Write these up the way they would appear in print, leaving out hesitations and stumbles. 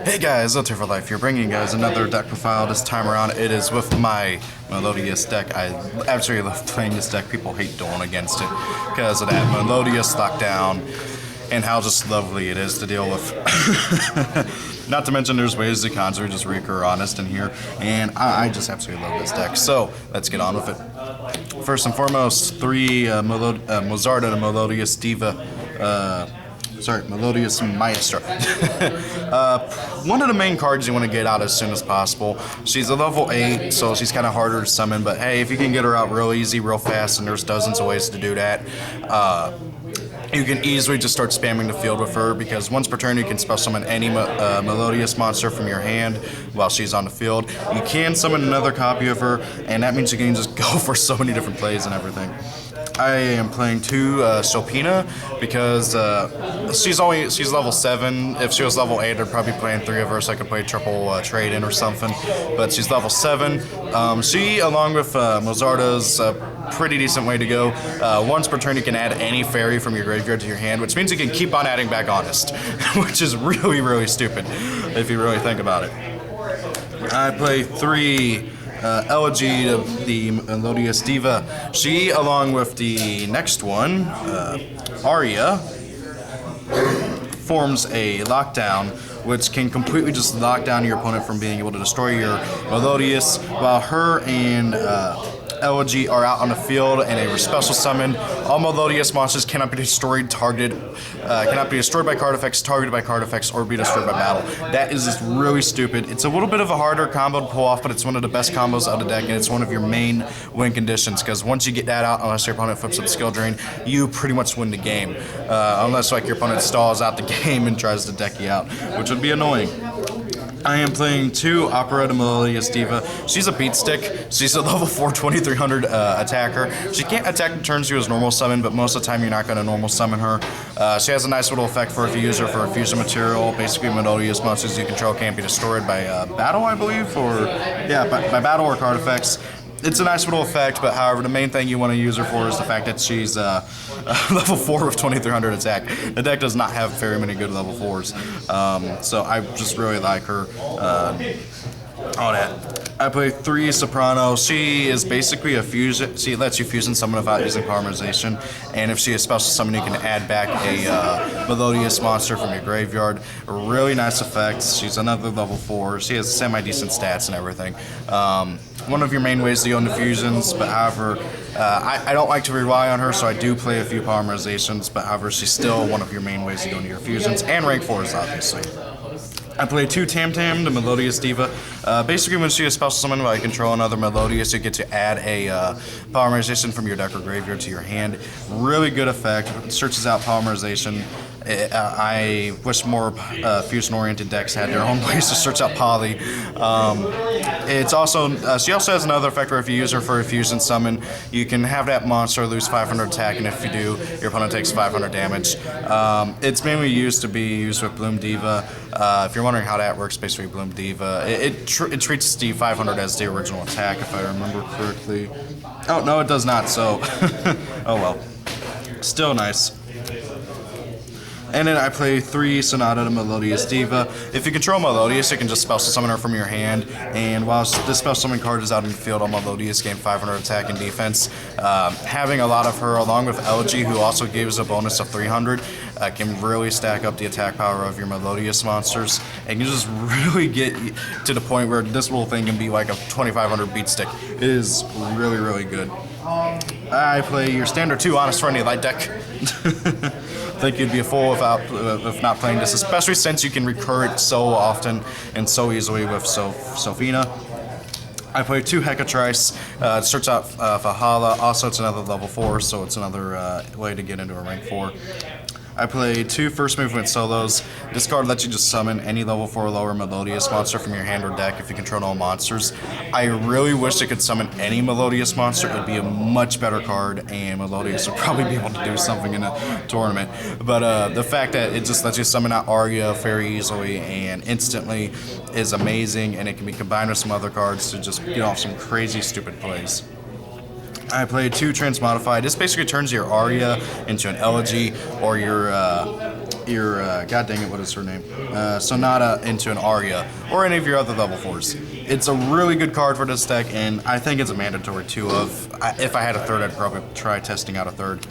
Hey guys, Ultra for Life here, bringing you guys another deck profile. This time around, it is with my Melodious deck. I absolutely love playing this deck. People hate dueling against it because of that Melodious lockdown and how just lovely it is to deal with. Not to mention there's ways to conjure just recur honest in here, and I just absolutely love this deck. So let's get on with it. First and foremost, three Mozarta the Melodious Diva. Melodious Maestro. One of the main cards you want to get out as soon as possible. She's a level 8, so she's kind of harder to summon, but hey, if you can get her out real easy, real fast, and there's dozens of ways to do that, you can easily just start spamming the field with her, because once per turn you can spell summon any Melodious monster from your hand while she's on the field. You can summon another copy of her, and that means you can just go for so many different plays and everything. I am playing two Sopina because she's level 7. If she was level 8, I'd probably be playing 3 of her, so I could play triple trade-in or something. But she's level 7. She, along with Mozarta's, a pretty decent way to go. Once per turn, you can add any fairy from your graveyard to your hand, which means you can keep on adding back Honest, which is really, really stupid if you really think about it. I play 3 Elegy, the Melodious Diva. She, along with the next one, Aria, forms a lockdown, which can completely just lock down your opponent from being able to destroy your Melodious, while her and Elegy are out on the field in a special summon. All Melodious monsters cannot be destroyed, cannot be destroyed by card effects, targeted by card effects, or be destroyed by battle. That is just really stupid. It's a little bit of a harder combo to pull off, but it's one of the best combos of the deck, and it's one of your main win conditions, because once you get that out, unless your opponent flips up skill drain, you pretty much win the game. Unless like your opponent stalls out the game and tries to deck you out, which would be annoying. I am playing 2 Opera the Melodious Diva. She's a beat stick. She's a level 4 2300 attacker. She can't attack the turns you as normal summon, but most of the time you're not going to normal summon her. She has a nice little effect for if you use her for a fusion material. Basically, Melodious monsters you control can't be destroyed by battle, I believe, or yeah, by battle or card effects. It's a nice little effect, but however, the main thing you want to use her for is the fact that she's level 4 with 2300 attack. The deck does not have very many good level 4s, so I just really like her on that. I play 3 Soprano. She is basically a fusion. She lets you fusion summon without using polymerization, and if she is special summon, you can add back a Melodious monster from your graveyard. Really nice effects. She's another level 4. She has semi-decent stats and everything. One of your main ways to go into fusions, but however, I don't like to rely on her, so I do play a few polymerizations, but however, she's still one of your main ways to go into your fusions, and rank 4s, obviously. I play 2 Tam Tam, the Melodious Diva. Basically, when she is special summoned while you control another Melodious, you get to add a polymerization from your deck or graveyard to your hand. Really good effect. It searches out polymerization. I wish more fusion-oriented decks had their own ways to search out poly. It's also she also has another effect where if you use her for a fusion summon, you can have that monster lose 500 attack, and if you do, your opponent takes 500 damage. It's mainly used with Bloom Diva. If you're wondering how that works, basically Bloom Diva, it treats the 500 as the original attack, if I remember correctly. Oh no, it does not. So, oh well, still nice. And then I play 3 Sonata the Melodious Diva. If you control Melodious, you can just special summon her from your hand, and while this special summon card is out in the field, all Melodious gain 500 attack and defense. Having a lot of her, along with Elegy, who also gives a bonus of 300, can really stack up the attack power of your Melodious monsters, and you just really get to the point where this little thing can be like a 2500 beat stick. It is really, really good. I play your standard 2 Honest Friendly Light deck. I think you'd be a fool if not playing this, especially since you can recur it so often and so easily with Sofina. I play 2 Hecatrice. It starts out Valhalla. Also, it's another level 4, so it's another way to get into a rank 4. I play 2 first movement solos. This card lets you just summon any level 4 or lower Melodious monster from your hand or deck if you control all monsters. I really wish it could summon any Melodious monster. It would be a much better card, and Melodious would probably be able to do something in a tournament. But the fact that it just lets you summon out Aria very easily and instantly is amazing, and it can be combined with some other cards to just get off some crazy, stupid plays. I played 2 Transmodify. This basically turns your Aria into an Elegy, or your God dang it, what is her name? Sonata into an Aria, or any of your other level 4s. It's a really good card for this deck, and I think it's a mandatory 2 of. If I had a third, I'd probably try testing out a third.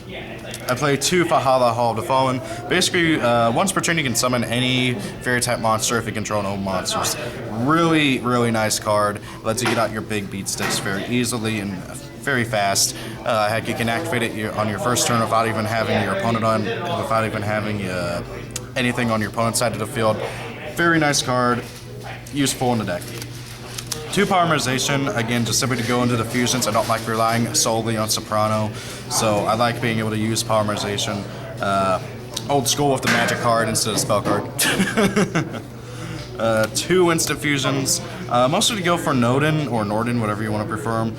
I play 2 Fahala Hall of the Fallen. Basically, once per turn you can summon any fairy type monster if you control no monsters. Really, really nice card. Lets you get out your big beat sticks very easily and very fast. Heck, you can activate it on your first turn without even having your opponent on, without even having anything on your opponent's side of the field. Very nice card, useful in the deck. 2 Polymerization, again, just simply to go into the fusions. I don't like relying solely on Soprano, so I like being able to use Polymerization. Old school with the magic card instead of spell card. 2 instant fusions, mostly to go for Norden, or Norden, whatever you want to prefer him.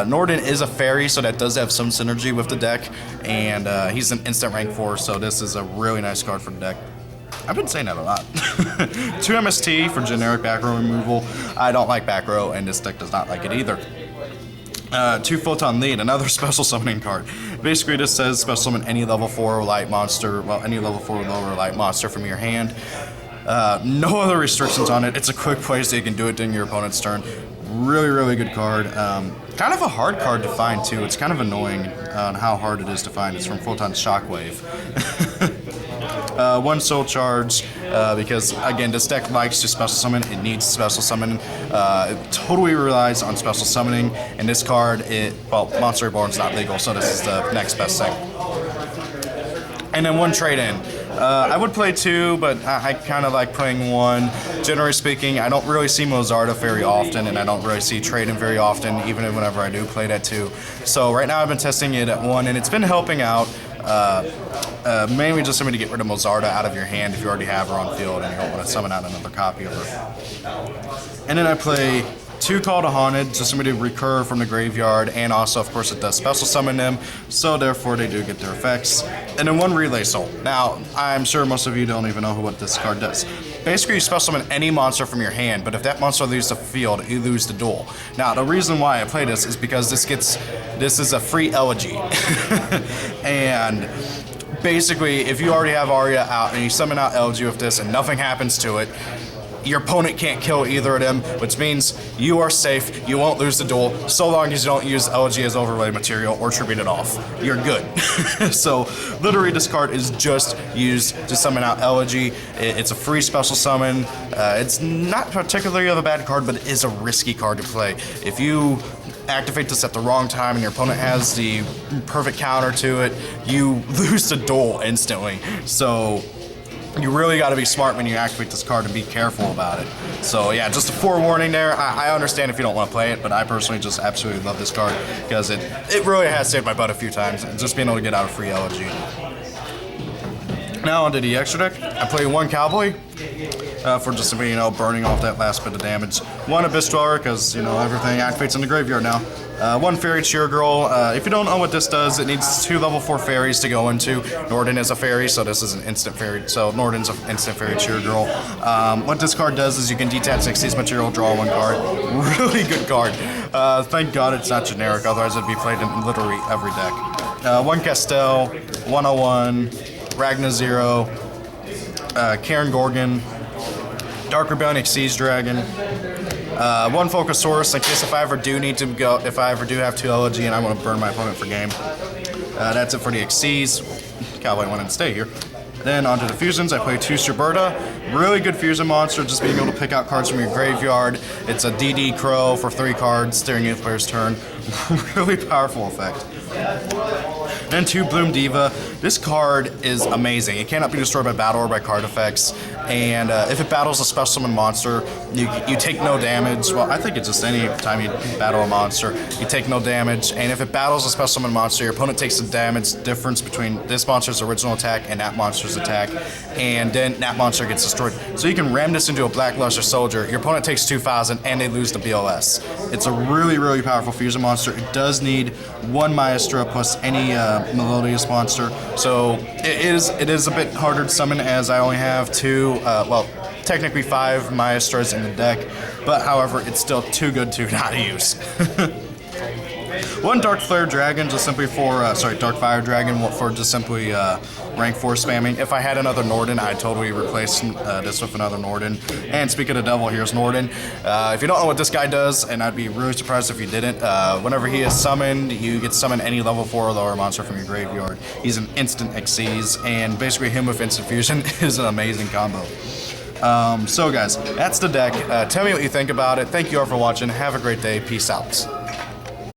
Norden is a fairy, so that does have some synergy with the deck, and he's an instant rank 4, so this is a really nice card for the deck. I've been saying that a lot. 2 MST for generic back row removal. I don't like back row, and this deck does not like it either. 2 Photon Lead, another special summoning card. Basically, this says special summon any level 4 light monster, well, any level 4 lower light monster from your hand. No other restrictions on it. It's a quick play, so you can do it during your opponent's turn. Really, really good card. Kind of a hard card to find, too. It's kind of annoying on how hard it is to find. It's from Photon Shockwave. 1 Soul Charge, because, again, this deck likes to special summon. It needs special summon. It totally relies on special summoning. And this card, Monster Reborn's not legal, so this is the next best thing. And then 1 Trade-In. I would play 2, but I kind of like playing 1. Generally speaking, I don't really see Mozarta very often, and I don't really see Trade-In very often, even whenever I do play that 2. So right now I've been testing it at 1, and it's been helping out. Mainly just something to get rid of Mozarta out of your hand if you already have her on field and you don't want to summon out another copy of her. And then I play 2 Call to Haunted, so somebody to recur from the graveyard, and also, of course, it does special summon them, so therefore they do get their effects. And then 1 Relay Soul. Now, I'm sure most of you don't even know what this card does. Basically, you special summon any monster from your hand, but if that monster leaves the field, you lose the duel. Now, the reason why I play this is because this is a free elegy. And basically, if you already have Arya out and you summon out elegy with this and nothing happens to it, your opponent can't kill either of them, which means you are safe, you won't lose the duel, so long as you don't use elegy as overlay material or tribute it off. You're good. So, literally, this card is just used to summon out elegy. It's a free special summon. It's not particularly of a bad card, but it is a risky card to play. If you activate this at the wrong time and your opponent has the perfect counter to it, you lose the duel instantly. So, you really got to be smart when you activate this card and be careful about it. So yeah, just a forewarning there. I understand if you don't want to play it, but I personally just absolutely love this card because it really has saved my butt a few times. Just being able to get out of free elegy. Now onto the extra deck. I play 1 Cowboy for just simply, burning off that last bit of damage. 1 Abyss Dweller because, everything activates in the graveyard now. 1 Fairy Cheer Girl. If you don't know what this does, it needs 2 level 4 fairies to go into. Norden is a fairy, so this is an instant fairy. So Norden's an instant Fairy Cheer Girl. What this card does is you can detach 6 material, draw 1 card. Really good card. Thank God it's not generic, otherwise it'd be played in literally every deck. 1 Castell, 101, Ragna Zero, Karen Gorgon, Dark Rebellion Siege Dragon, 1 Focusaurus in case if I ever do need to go, if I ever do have 2 elegy and I want to burn my opponent for game. That's it for the Xyz. Cowboy wanted to stay here. Then onto the fusions, I play 2 Suberta. Really good fusion monster, just being able to pick out cards from your graveyard. It's a DD Crow for 3 cards during your player's turn. Really powerful effect. Then 2 Bloom Diva. This card is amazing. It cannot be destroyed by battle or by card effects. And if it battles a special summon monster, you take no damage. Well, I think it's just any time you battle a monster, you take no damage. And if it battles a special summon monster, your opponent takes the damage difference between this monster's original attack and that monster's attack. And then that monster gets destroyed. So you can ram this into a Black Luster Soldier. Your opponent takes 2,000 and they lose the BLS. It's a really, really powerful fusion monster. It does need 1 Maestra plus any Melodious monster. So it is a bit harder to summon as I only have 2, technically 5 Maestras in the deck, but however, it's still too good to not use. One Dark Flare Dragon, just simply for, sorry, Dark Fire Dragon for just simply rank 4 spamming. If I had another Norden, I'd totally replace this with another Norden. And speaking of Devil, here's Norden. If you don't know what this guy does, and I'd be really surprised if you didn't, whenever he is summoned, you get to summon any level 4 or lower monster from your graveyard. He's an instant Xyz, and basically him with Instant Fusion is an amazing combo. So guys, that's the deck. Tell me what you think about it. Thank you all for watching. Have a great day. Peace out.